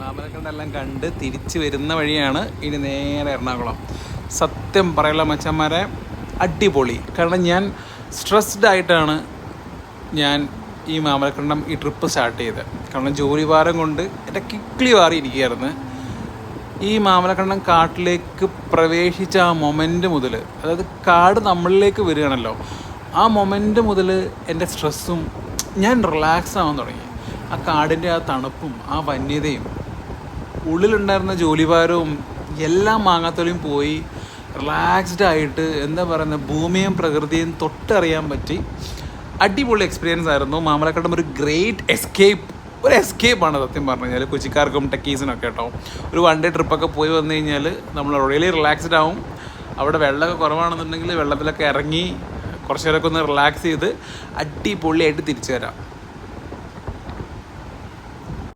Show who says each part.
Speaker 1: മാമലക്കണ്ടെല്ലാം കണ്ട് തിരിച്ച് വരുന്ന വഴിയാണ് ഇനി നേരെ എറണാകുളം. സത്യം പറയുള്ള മച്ചന്മാരെ അടിപൊളി. കാരണം ഞാൻ സ്ട്രെസ്ഡ് ആയിട്ടാണ് ഞാൻ ഈ മാമലക്കണ്ടം ഈ ട്രിപ്പ് സ്റ്റാർട്ട് ചെയ്തത്. കാരണം ജോലി ഭാരം കൊണ്ട് എൻ്റെ കിക്ലി മാറിയിരിക്കുകയായിരുന്നു. ഈ മാമലക്കണ്ടം കാട്ടിലേക്ക് പ്രവേശിച്ച ആ മൊമെൻ്റ് മുതൽ, അതായത് കാട് നമ്മളിലേക്ക് വരികയാണല്ലോ, ആ മൊമെൻ്റ് മുതൽ എൻ്റെ സ്ട്രെസ്സും ഞാൻ റിലാക്സ് ആവാൻ തുടങ്ങി. ആ കാടിൻ്റെ ആ തണുപ്പും ആ വന്യതയും ഉള്ളിലുണ്ടായിരുന്ന ജോലിഭാരവും എല്ലാം മാങ്ങാത്തൊലിയും പോയി റിലാക്സ്ഡ് ആയിട്ട് എന്താ പറയുന്നത്, ഭൂമിയും പ്രകൃതിയും തൊട്ടറിയാൻ പറ്റി. അടിപൊളി എക്സ്പീരിയൻസ് ആയിരുന്നു. മാമലക്കണ്ടം ഒരു ഗ്രേറ്റ് എസ്കേപ്പാണ് സത്യം പറഞ്ഞു കഴിഞ്ഞാൽ, കൊച്ചിക്കാർക്കും ടെക്കീസിനൊക്കെ കേട്ടോ. ഒരു 1 ഡേ ട്രിപ്പൊക്കെ പോയി വന്നു കഴിഞ്ഞാൽ നമ്മൾ റിയലി റിലാക്സ്ഡ് ആവും. അവിടെ വെള്ളമൊക്കെ കുറവാണെന്നുണ്ടെങ്കിൽ വെള്ളത്തിലൊക്കെ ഇറങ്ങി കുറച്ച് നേരമൊക്കെ ഒന്ന് റിലാക്സ് ചെയ്ത് അടിപൊളിയായിട്ട് തിരിച്ചു വരാം.